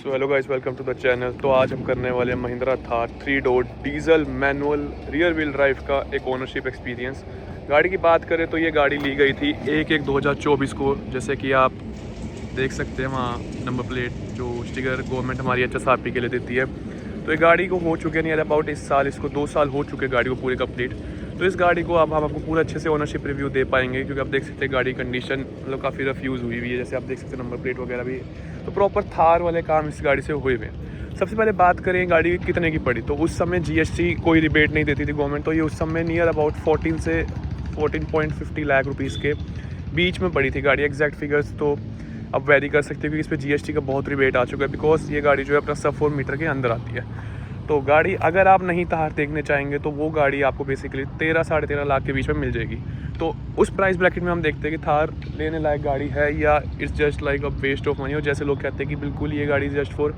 So hello guys, welcome to the channel. तो आज हम करने वाले हैं Mahindra Thar 3 door diesel manual rear wheel drive का एक ओनरशिप एक्सपीरियंस। गाड़ी की बात करें तो ये गाड़ी ली गई थी 1/1/2024 को। जैसे कि आप देख सकते हैं वहाँ नंबर प्लेट जो स्टिकर गवर्नमेंट हमारी HSRP के लिए देती है। तो ये गाड़ी को हो चुके नहीं अबाउट इस साल, इसको 2 साल हो चुके गाड़ी को पूरे कंप्लीट। तो इस गाड़ी को अब हम आपको पूरा अच्छे से ओनरशिप रिव्यू दे पाएंगे, क्योंकि आप देख सकते हैं गाड़ी कंडीशन मतलब काफ़ी रफ यूज़ हुई हुई है। जैसे आप देख सकते हैं नंबर प्लेट वगैरह भी, तो प्रॉपर थार वाले काम इस गाड़ी से हुए हुए हैं। सबसे पहले बात करें गाड़ी कितने की पड़ी, तो उस समय GST कोई रिबेट नहीं देती थी गवर्नमेंट, तो ये उस समय नियर अबाउट 14 से 14.50 लाख रुपीज़ के बीच में पड़ी थी गाड़ी। एग्जैक्ट फिगर्स तो अब वेरी कर सकते हो, क्योंकि इस पर GST का बहुत रिबेट आ चुका है, बिकॉज ये गाड़ी जो है अपना सब 4 मीटर के अंदर आती है। तो गाड़ी अगर आप नहीं थार देखने चाहेंगे तो वो गाड़ी आपको बेसिकली 13-13.5 लाख के बीच में मिल जाएगी। तो उस प्राइस ब्रैकेट में हम देखते हैं कि थार लेने लायक गाड़ी है या it's just like a waste of money. और जैसे लोग कहते हैं कि बिल्कुल ये गाड़ी जस्ट फॉर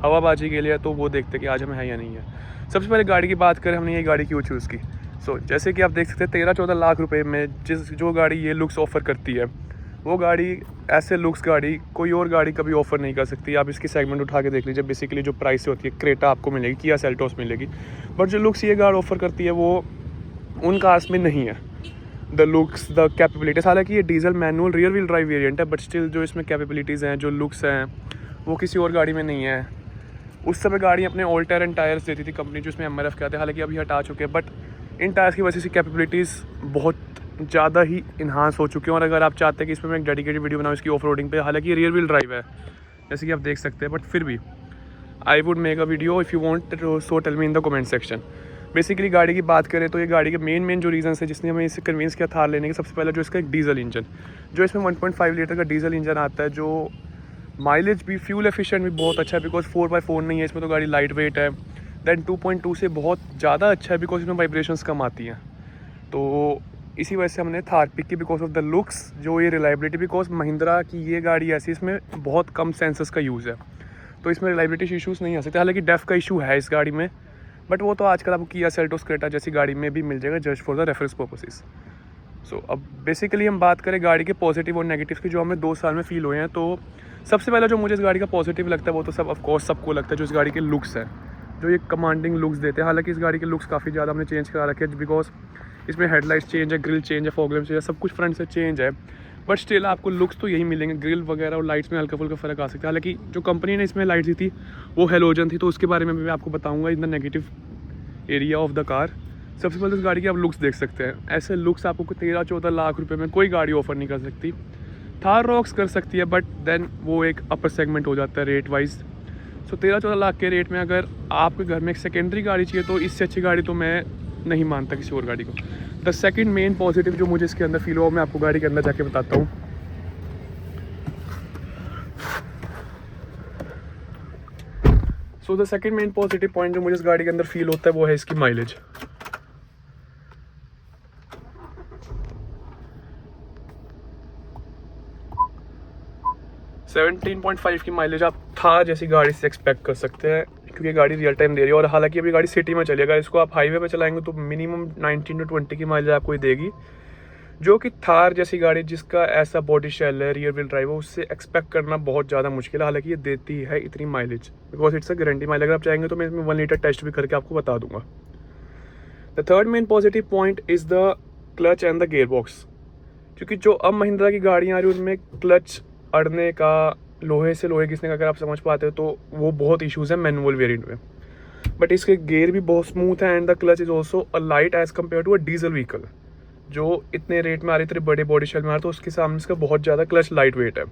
हवाबाजी के लिए, तो वो देखते हैं कि आज हमें है या नहीं है। सबसे पहले गाड़ी की बात करें, हमने ये गाड़ी क्यों चूज़ की। जैसे कि आप देख सकते हैं 13-14 लाख रुपए में जो गाड़ी ये लुक्स ऑफ़र करती है, वो गाड़ी ऐसे लुक्स गाड़ी कोई और गाड़ी कभी ऑफ़र नहीं कर सकती। आप इसकी सेगमेंट उठा के देख लीजिए, बेसिकली जो प्राइस होती है क्रेटा आपको मिलेगी, किया सेल्टोस मिलेगी, बट जो लुक्स ये गाड़ी ऑफ़र करती है वो उन कार्स में नहीं है। द लुक्स, द कैपेबिलिटीज़, हालांकि ये diesel manual rear wheel drive variant है, बट स्टिल जो इसमें कैपेबिलिटीज़ हैं, जो लुक्स हैं, वो किसी और गाड़ी में नहीं है। उस समय गाड़ी अपने ऑल टेरन टायर्स देती थी कंपनी, जो इसमें MRF कहते हैं, हालांकि अभी हटा चुके हैं, बट इन टायर्स की वजह से कैपेबिलिटीज़ बहुत ज़्यादा ही इन्हांस हो चुके हैं। और अगर आप चाहते हैं कि इसमें मैं एक डेडिकेटेड वीडियो बनाऊँ इसकी ऑफ रोडिंग पे, हालांकि ये रियर व्हील ड्राइव है जैसे कि आप देख सकते हैं, बट फिर भी I would make a video if you want, so tell me in the comment section. Basically गाड़ी की बात करें तो ये गाड़ी के मेन जो रीज़न है जिसने हमें इसे कन्विंस किया थार लेने के, सबसे पहले जो इसका एक डीजल इंजन, जो इसमें 1.5 लीटर का डीजल इंजन आता है, जो माइलेज भी फ्यूल एफिशिएंट भी बहुत अच्छा है, बिकॉज 4x4 नहीं है इसमें, तो गाड़ी लाइट वेट है। दैन 2.2 से बहुत ज़्यादा अच्छा है, बिकॉज इसमें वाइब्रेशंस कम आती हैं। तो इसी वजह से हमने थार पिक की, बिकॉज ऑफ द लुक्स, जो ये रिलायबिलिटी, बिकॉज महिंद्रा की ये गाड़ी ऐसी इसमें बहुत कम सेंसर्स का यूज़ है, तो इसमें रिलायबिलिटी इशूज़ नहीं आ सकते। हालांकि डेफ का इशू है इस गाड़ी में, बट वो तो आजकल आपको किया सेल्टोस क्रेटा जैसी गाड़ी में भी मिल जाएगा, just for the reference purposes. अब बेसिकली हम बात करें गाड़ी के पॉजिटिव और नेगेटिव की, जो हमें 2 साल में फील हुए हैं। तो सबसे पहला जो मुझे इस गाड़ी का पॉजिटिव लगता है, वो तो सब ऑफकोर्स सबको लगता है, जो इस गाड़ी के लुक्स है, जो ये कमांडिंग लुक्स देते हैं। हालांकि इस गाड़ी के लुक्स काफ़ी ज़्यादा हमने चेंज करा रखे हैं, बिकॉज इसमें हेडलाइट्स चेंज है, ग्रिल चेंज है, फॉग लैम्प चेंज है, सब कुछ फ्रंट से चेंज है, बट स्टिल आपको लुक्स तो यही मिलेंगे। ग्रिल वगैरह और लाइट्स में हल्का फुल्का फ़र्क आ सकता है। हालांकि जो कंपनी ने इसमें लाइट दी थी वो हेलोजन थी, तो उसके बारे में भी मैं आपको बताऊँगा in the negative area of the car. सबसे पहले इस गाड़ी के आप लुक्स देख सकते हैं। ऐसे लुक्स आपको 13-14 लाख रुपए में कोई गाड़ी ऑफर नहीं कर सकती। थार रॉक्स कर सकती है, बट देन वो एक अपर सेगमेंट हो जाता है रेट वाइज। 13-14 लाख के रेट में अगर आपके घर में एक सेकेंडरी गाड़ी चाहिए, तो इससे अच्छी गाड़ी तो मैं नहीं मानता किसी और गाड़ी को। द सेकेंड मेन पॉजिटिव जो मुझे इसके अंदर फील हुआ, मैं आपको गाड़ी के अंदर जाके बताता हूँ। The second main positive point जो मुझे इस गाड़ी के अंदर फील होता है, वो है इसकी माइलेज। सेवनटीन 17.5 की माइलेज आप थार जैसी गाड़ी से एक्सपेक्ट कर सकते हैं, क्योंकि गाड़ी रियल टाइम दे रही है। और हालांकि अभी गाड़ी सिटी में चलेगा, इसको आप हाईवे पे चलाएंगे तो मिनिमम 19 to 20 की माइलेज आपको देगी, जो कि थार जैसी गाड़ी जिसका ऐसा बॉडी शेल है, रियर व्हील ड्राइव है, उससे एक्सपेक्ट करना बहुत ज़्यादा मुश्किल है। हालांकि ये देती है इतनी mileage, because it's a guarantee mileage. अगर आप चाहेंगे तो मैं इसमें 1 लीटर टेस्ट भी करके आपको बता दूंगा। The third main positive point is the clutch and the gear box, क्योंकि जो अब महिंद्रा की गाड़ियाँ आ रही हैं उनमें क्लच अड़ने का, लोहे से लोहे घिसने का, अगर आप समझ पाते हो तो वो बहुत इश्यूज़ है मैनुअल वेरिएंट में। बट इसके गेयर भी बहुत स्मूथ है, and the clutch is also a light as compare to a diesel vehicle, जो इतने रेट में आ रही, इतने बड़े बॉडी शेल में आ रहा, तो उसके सामने इसका बहुत ज़्यादा क्लच लाइट वेट है।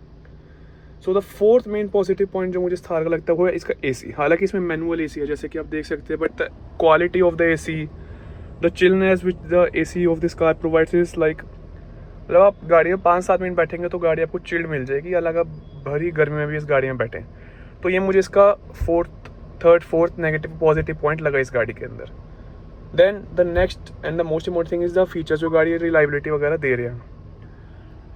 The fourth main positive point जो मुझे इस थार का लगता है वो है इसका AC। हालांकि इसमें मैनुअल AC है जैसे कि आप देख सकते हैं, but the quality of the AC, the chillness which the AC of this car provides is like, मतलब आप गाड़ी में 5-7 मिनट बैठेंगे तो गाड़ी आपको चिल्ड मिल जाएगी, अलग आप भरी गर्मी में भी इस गाड़ी में बैठें। तो ये मुझे इसका फोर्थ नेगेटिव पॉजिटिव पॉइंट लगा इस गाड़ी के अंदर। Then the next and the most important thing is the features, जो गाड़ी रिलायबिलिटी वगैरह दे रहे हैं।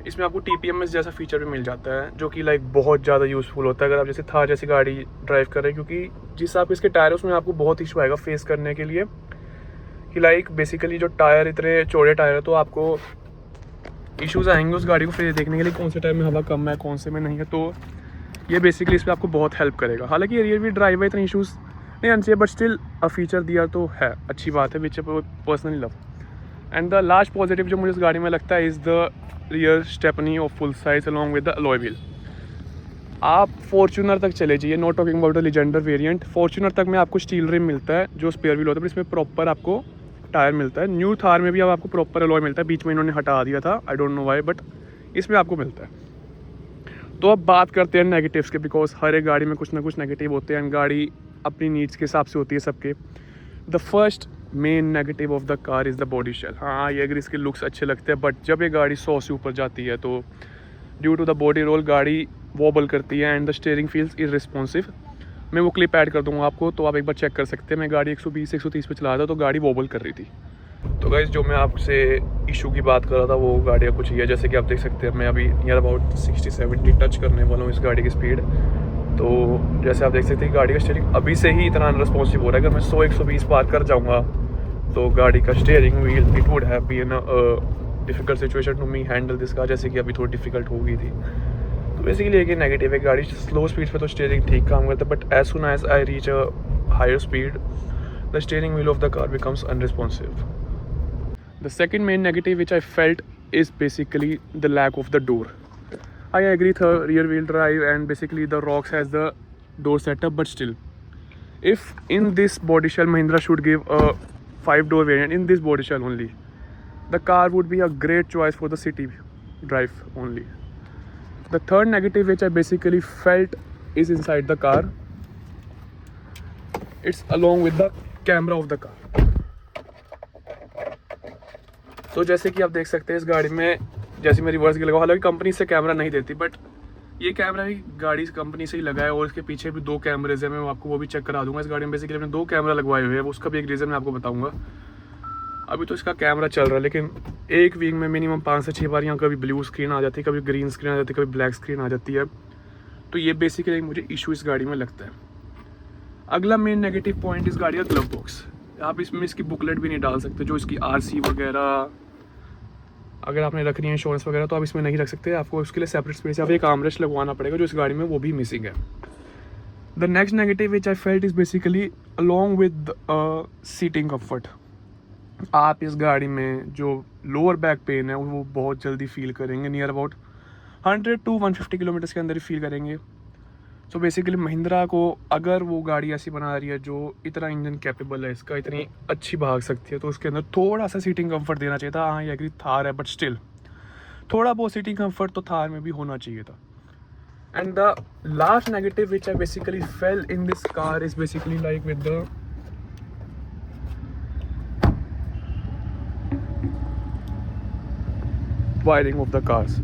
इसमें आपको TPMS जैसा फीचर भी मिल जाता है, जो कि लाइक बहुत ज़्यादा यूज़फुल होता है अगर आप जैसे थार जैसी गाड़ी ड्राइव कर रहे हैं, क्योंकि जिस आप इसके टायर उसमें आपको बहुत इशू आएगा फेस करने के लिए, कि लाइक बेसिकली जो टायर इतने चौड़े टायर है, तो आपको इश्यूज़ आएंगे उस गाड़ी को फिर देखने के लिए कौन से टायर में हवा कम है, कौन से में नहीं है। तो ये बेसिकली इसमें आपको बहुत हेल्प करेगा। हालांकि रियर व्हील ड्राइव है, इतने इशूज़ नहीं आने चाहिए, बट स्टिल फीचर दिया तो है, अच्छी बात है, which personally love. And the last positive जो मुझे इस गाड़ी में लगता है is the rear stepney of full size along with the alloy wheel. आप फॉर्च्यूनर तक चले जाइए, not talking about the Legender variant, Fortuner तक में आपको स्टील रिम मिलता है जो स्पेयर व्हील होता है, इसमें प्रॉपर आपको टायर मिलता है। न्यू थार में भी अब आपको प्रॉपर अलॉय मिलता है, बीच में इन्होंने हटा दिया था, I don't know why, but इसमें आपको मिलता है। तो अब बात करते हैं नेगेटिव्स के, बिकॉज हर एक गाड़ी में कुछ ना कुछ नेगेटिव होते हैं, गाड़ी अपनी नीड्स के हिसाब से होती है सबके। The first main negative of the car is the body shell. हाँ, ये अगर इसके लुक्स अच्छे लगते हैं, बट जब ये गाड़ी 100 से ऊपर जाती है तो due to the body roll गाड़ी वॉबल करती है and the steering feels irresponsive. मैं वो क्लिप ऐड कर दूंगा आपको, तो आप एक बार चेक कर सकते हैं। मैं गाड़ी 120-130 पे चला था तो गाड़ी वॉबल कर रही थी। तो गाइस, जो मैं आपसे इशू की बात कर रहा था वो गाड़ी का कुछ ही है। जैसे कि आप देख सकते हैं मैं अभी नियर अबाउट 60-70 टच करने वाला हूँ इस गाड़ी की स्पीड। तो जैसे आप देख सकते हैं गाड़ी का स्टीयरिंग अभी से ही इतना अनरिस्पॉन्सिव हो रहा है। अगर मैं 100-120 पार कर जाऊँगा तो गाड़ी का steering wheel it would have been a difficult situation to me handle this car, जैसे कि अभी थोड़ी डिफ़िकल्ट हो गई थी। तो बेसिकली एक नेगेटिव है, गाड़ी स्लो स्पीड पे तो स्टीयरिंग ठीक काम करता है, but as soon as I reach a higher speed the steering wheel of the car becomes unresponsive. The second main negative which I felt is basically the lack of the door. I agree the rear wheel drive and basically the Rox has the door setup, but still, if in this body shell Mahindra should give a 5-door variant in this body shell only, the car would be a great choice for the city drive only. The third negative which I basically felt is inside the car. It's along with the camera of the car. तो जैसे कि आप देख सकते हैं इस गाड़ी में जैसे मैं रिवर्स गियर लगाऊँ, हालांकि कंपनी से कैमरा नहीं देती, बट ये कैमरा भी गाड़ी कंपनी से ही लगा है और इसके पीछे भी 2 कैमरेज हैं। मैं आपको वो भी चेक करा दूंगा। इस गाड़ी में बेसिकली मैंने 2 कैमरा लगवाए हुए हैं, उसका भी एक रीज़न मैं आपको बताऊंगा। अभी तो इसका कैमरा चल रहा है, लेकिन एक वीक में मिनिमम 5 से 6 बार यहाँ कभी ब्लू स्क्रीन आ जाती है, कभी ग्रीन स्क्रीन आ जाती है, कभी ब्लैक स्क्रीन आ जाती है। तो ये बेसिकली मुझे इशू इस गाड़ी में लगता है। अगला मेन नेगेटिव पॉइंट इस गाड़ी का ग्लव बॉक्स। आप इसमें इसकी बुकलेट भी नहीं डाल सकते, जो इसकी आरसी वगैरह अगर आपने रखनी है इंश्योरेंस वगैरह तो आप इसमें नहीं रख सकते। आपको उसके लिए सेपरेट स्पेस या फिर एक आर्मरेस्ट लगवाना पड़ेगा, जो इस गाड़ी में वो भी मिसिंग है। The next negative which I felt is basically along with seating comfort. आप इस गाड़ी में जो लोअर बैक पेन है वो बहुत जल्दी फील करेंगे, नियर अबाउट 100 to 150 किलोमीटर्स के अंदर ही फील करेंगे। सो बेसिकली महिंद्रा को अगर वो गाड़ी ऐसी बना रही है जो इतना इंजन कैपेबल है, इसका इतनी अच्छी भाग सकती है, तो उसके अंदर थोड़ा सा सीटिंग कंफर्ट देना चाहिए था। हाँ, ये एग्री थार है, बट स्टिल थोड़ा बहुत सीटिंग कंफर्ट तो थार में भी होना चाहिए था। And the last negative which I basically fail in this car is basically like with the wiring of the cars.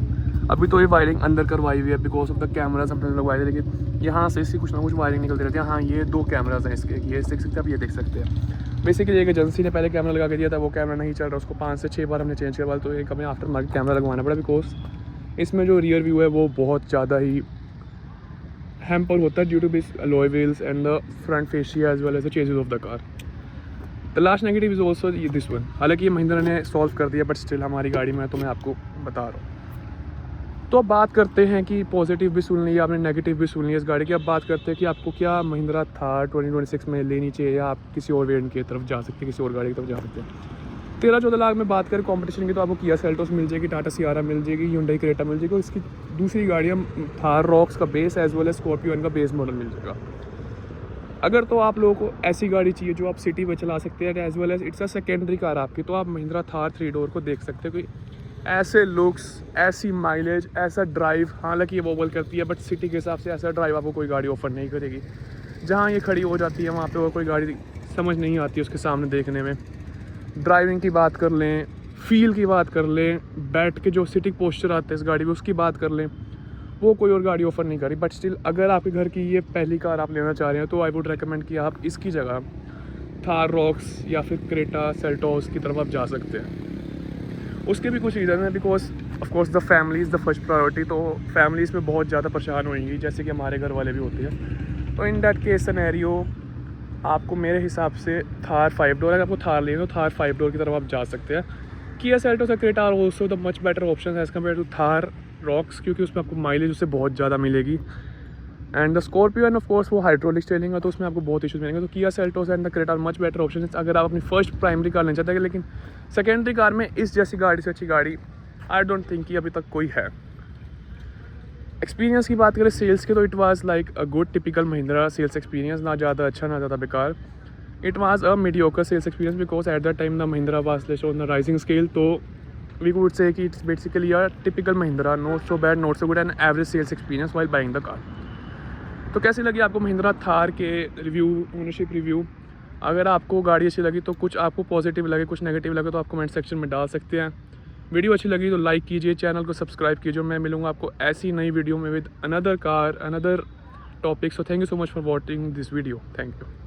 अभी तो ये वायरिंग अंदर करवाई हुई है बिकॉज ऑफ द कैमराज हमने लगवाए थे, लेकिन यहाँ से इसकी कुछ ना कुछ वायरिंग निकलती रहती है। हाँ, ये 2 कैमराज हैं इसके, ये देख सकते हैं, आप ये देख सकते हैं। बेसिकली एक एजेंसी ने पहले कैमरा लगा के दिया था, वो कैमरा नहीं चल रहा, उसको 5 से 6 बार हमने चेंज करवाया, तो एक हमें आफ्टर मार्केट कैमरा लगवाना पड़ा बिकॉज इसमें जो रियर व्यू है वो बहुत ज़्यादा ही हैम्पर होता है due to this alloy wheels and the front fascia as well as the chassis of the car. The last negative is also this one. हालांकि ये महिंद्रा ने सॉल्व कर दिया, बट स्टिल हमारी गाड़ी में है तो मैं आपको बता रहा हूँ। तो अब बात करते हैं कि पॉजिटिव भी सुन लिया आपने, नेगेटिव भी सुन लिया इस गाड़ी की। अब बात करते हैं कि आपको क्या महिंद्रा थार 2026 में लेनी चाहिए या आप किसी और वेरिएंट की तरफ जा सकते हैं, किसी और गाड़ी की तरफ जा सकते हैं। 13-14 लाख में बात करें कंपटीशन की तो आपको किया सेल्टोस मिल जाएगी, टाटा सियारा मिल जाएगी, ह्यूंडई क्रेटा मिल जाएगी, और इसकी दूसरी गाड़ियाँ थार रॉक्स का base as well as Scorpio का बेस मॉडल मिल जाएगा। अगर तो आप लोगों को ऐसी गाड़ी चाहिए जो आप सिटी में चला सकते हैं as well as it's a secondary car आपकी, तो आप महिंद्रा थार 3 डोर को देख सकते हैं। कोई ऐसे लुक्स, ऐसी माइलेज, ऐसा ड्राइव, हालांकि ये वोबल करती है बट सिटी के हिसाब से ऐसा ड्राइव आपको कोई गाड़ी ऑफर नहीं करेगी। जहाँ ये खड़ी हो जाती है वहाँ पे और कोई गाड़ी समझ नहीं आती उसके सामने देखने में। ड्राइविंग की बात कर लें, फील की बात कर लें, बैठ के जो सिटिंग पोस्चर आता है इस गाड़ी में उसकी बात कर लें, वो कोई और गाड़ी ऑफर नहीं करी। बट स्टिल अगर आपके घर की ये पहली कार आप लेना चाह रहे हैं तो आई वुड रेकमेंड कि आप इसकी जगह थार रॉक्स या फिर क्रेटा सेल्टोस की तरफ आप जा सकते हैं। उसके भी कुछ रीज़न है because of course the family is the first priority. तो फैमिलीज़ में बहुत ज़्यादा परेशान होंगी जैसे कि हमारे घर वाले भी होते हैं। तो इन दैट केस सिनेरियो आपको मेरे हिसाब से थार 5 डोर, अगर आपको थार लेना तो थार 5 डोर की तरफ आप जा सकते हैं। किया सेल्टोस और Creta are also the much better option as compare to Thar Roxx, क्योंकि उसमें आपको माइलेज उससे बहुत ज़्यादा मिलेगी। And the Scorpio and of course वो हाइड्रोलिक स्टीयरिंग है, तो उसमें आपको बहुत इशूज़ मिलेंगे। तो Kia Seltos and the Creta much better option अगर आप अपनी फर्स्ट प्राइमरी कार लेना चाहते हैं। लेकिन सेकेंडरी कार में इस जैसी गाड़ी से अच्छी गाड़ी आई डोंट थिंक कि अभी तक कोई है। एक्सपीरियंस की बात करें सेल्स के, तो it was like a good typical Mahindra sales experience, ना ज़्यादा अच्छा ना ज़्यादा बेकार। It was a mediocre sales experience because at the time the Mahindra was on the rising scale. तो वी वुड से कि it's basically a typical Mahindra, not so bad not so good and average sales experience while buying the car. तो कैसी लगी आपको महिंद्रा थार के review, ownership review? अगर आपको गाड़ी अच्छी लगी तो कुछ आपको पॉजिटिव लगे, कुछ नेगेटिव लगे तो आप कमेंट सेक्शन में डाल सकते हैं। वीडियो अच्छी लगी तो लाइक कीजिए, चैनल को सब्सक्राइब कीजिए। मैं मिलूंगा आपको ऐसी नई वीडियो में with another car, another topic. So thank you so much for watching this video. Thank you.